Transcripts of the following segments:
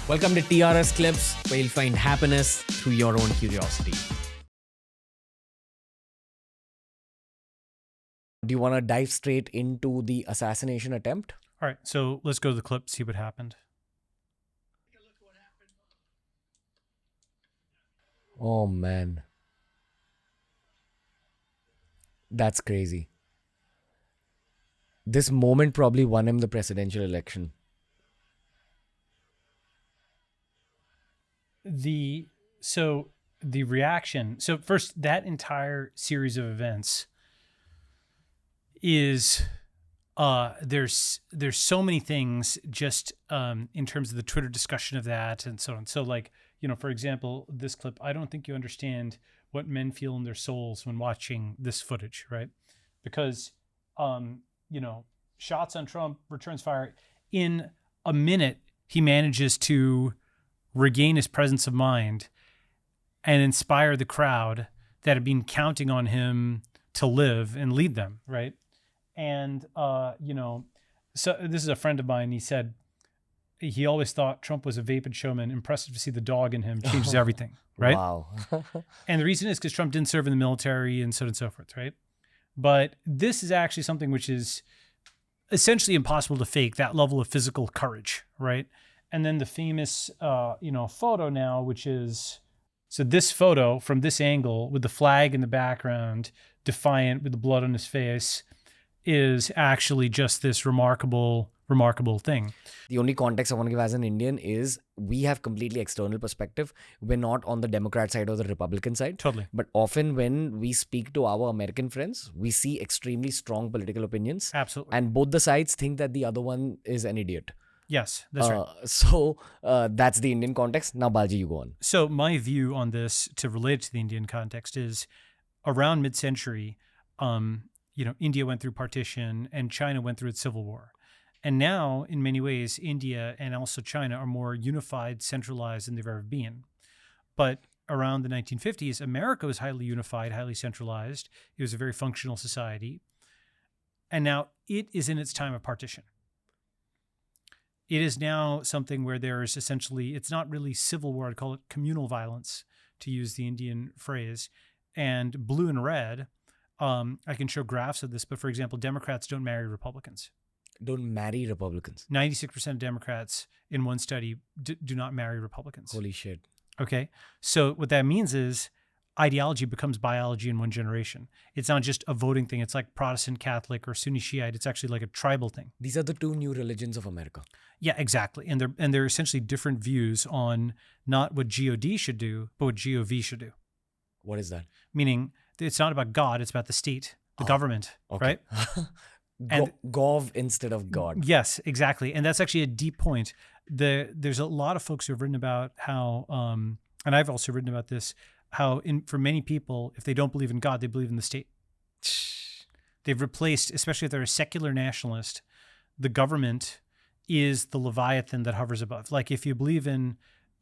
Welcome to TRS Clips, where you'll find happiness through your own curiosity. Do you want to dive straight into the assassination attempt? All right, so let's go to the clip, see what happened. Oh, man. That's crazy. This moment probably won him the presidential election. The reaction. So first, that entire series of events is there's so many things just in terms of the Twitter discussion of that and so on. So like, for example, this clip, I don't think you understand what men feel in their souls when watching this footage, right? Because shots on Trump, returns fire. In a minute, he manages to regain his presence of mind and inspire the crowd that had been counting on him to live and lead them, right? And, so this is a friend of mine. He said he always thought Trump was a vapid showman. Impressive to see the dog in him. Changes everything, right? Wow. And the reason is because Trump didn't serve in the military and so on and so forth, right? But this is actually something which is essentially impossible to fake, that level of physical courage, right? And then the famous, photo now, which is, so this photo from this angle with the flag in the background, defiant with the blood on his face, is actually just this remarkable thing. The only context I want to give as an Indian is we have completely external perspective. We're not on the Democrat side or the Republican side. Totally. But often when we speak to our American friends, we see extremely strong political opinions. Absolutely. And both the sides think that the other one is an idiot. Yes, that's right. So that's the Indian context. Now, Balji, you go on. So my view on this, to relate it to the Indian context, is around mid-century, India went through partition and China went through its civil war. And now, in many ways, India and also China are more unified, centralized than they've ever been. But around the 1950s, America was highly unified, highly centralized. It was a very functional society. And now it is in its time of partition. It is now something where there's essentially, it's not really civil war, I'd call it communal violence, to use the Indian phrase. And blue and red, I can show graphs of this, but for example, Democrats don't marry Republicans. Don't marry Republicans. 96% of Democrats in one study do not marry Republicans. Holy shit. Okay. So what that means is ideology becomes biology in one generation. It's not just a voting thing. It's like Protestant, Catholic, or Sunni Shiite. It's actually like a tribal thing. These are the two new religions of America. Yeah, exactly. And they're essentially different views on not what GOD should do, but what GOV should do. What is that? Meaning it's not about God, it's about the state, the government, okay. right? And Gov instead of God. Yes, exactly. And that's actually a deep point. There's a lot of folks who have written about how, and I've also written about this, how for many people, if they don't believe in God, they believe in the state. They've replaced, especially if they're a secular nationalist, the government is the Leviathan that hovers above. Like if you believe in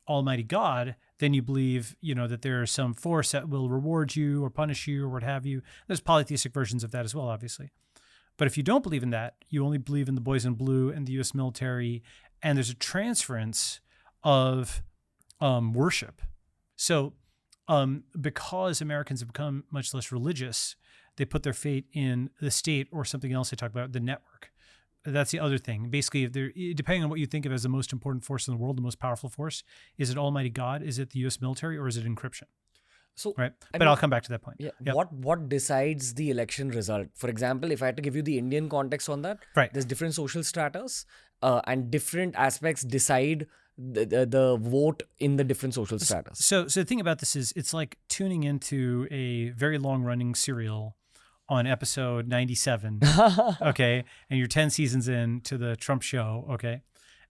Almighty God, then you believe, that there is some force that will reward you or punish you or what have you. There's polytheistic versions of that as well, obviously. But if you don't believe in that, you only believe in the boys in blue and the U.S. military, and there's a transference of worship. So because Americans have become much less religious, they put their faith in the state or something else they talk about, the network. That's the other thing. Basically, depending on what you think of as the most important force in the world, the most powerful force, is it Almighty God, is it the U.S. military, or is it encryption? So, right. I'll come back to that point. Yeah. Yep. What decides the election result? For example, if I had to give you the Indian context on that, right. There's different social stratas and different aspects decide the vote in the different social stratas. So the thing about this is it's like tuning into a very long running serial on episode 97. Okay. And you're 10 seasons in the Trump show. Okay.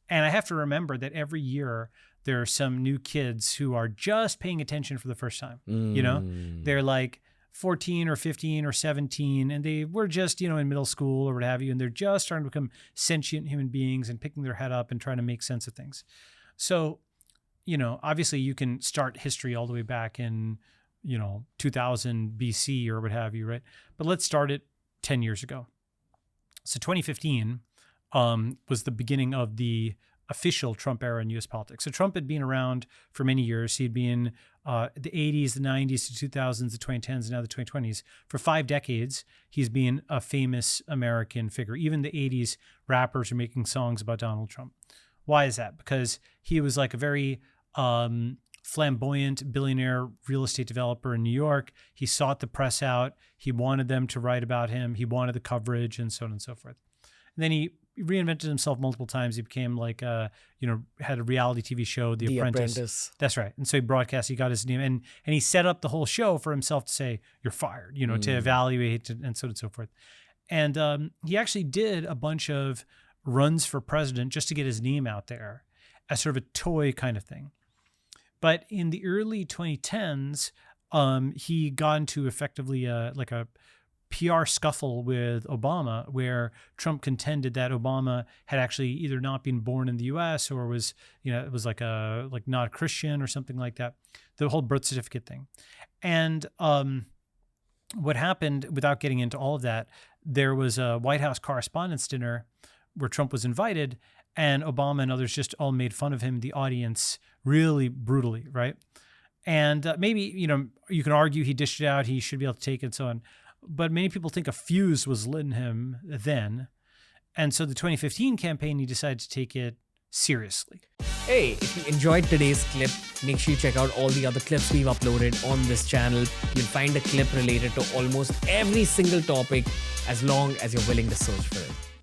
And I have to remember that every year there are some new kids who are just paying attention for the first time. They're like 14 or 15 or 17, and they were just, in middle school or what have you, and they're just starting to become sentient human beings and picking their head up and trying to make sense of things. So, obviously you can start history all the way back in, 2000 BC or what have you, right? But let's start it 10 years ago. So 2015 was the beginning of the official Trump era in U.S. politics. So Trump had been around for many years. He'd been the 80s, the 90s, the 2000s, the 2010s, and now the 2020s. For 5 decades, he's been a famous American figure. Even the 80s rappers are making songs about Donald Trump. Why is that? Because he was like a very flamboyant billionaire real estate developer in New York. He sought the press out. He wanted them to write about him. He wanted the coverage and so on and so forth. And then he reinvented himself multiple times. He became like, had a reality TV show, The Apprentice. That's right. And so he broadcast, he got his name and he set up the whole show for himself to say, you're fired, to evaluate and so on and so forth. And he actually did a bunch of runs for president just to get his name out there as sort of a toy kind of thing. But in the early 2010s, he got into effectively like a PR scuffle with Obama, where Trump contended that Obama had actually either not been born in the U.S. or was, it was like not a Christian or something like that. The whole birth certificate thing. And what happened, without getting into all of that, there was a White House Correspondents' Dinner where Trump was invited, and Obama and others just all made fun of him, the audience, really brutally, right? And maybe, you can argue he dished it out, he should be able to take it and so on. But many people think a fuse was lit in him then. And so the 2015 campaign, he decided to take it seriously. Hey, if you enjoyed today's clip, make sure you check out all the other clips we've uploaded on this channel. You'll find a clip related to almost every single topic as long as you're willing to search for it.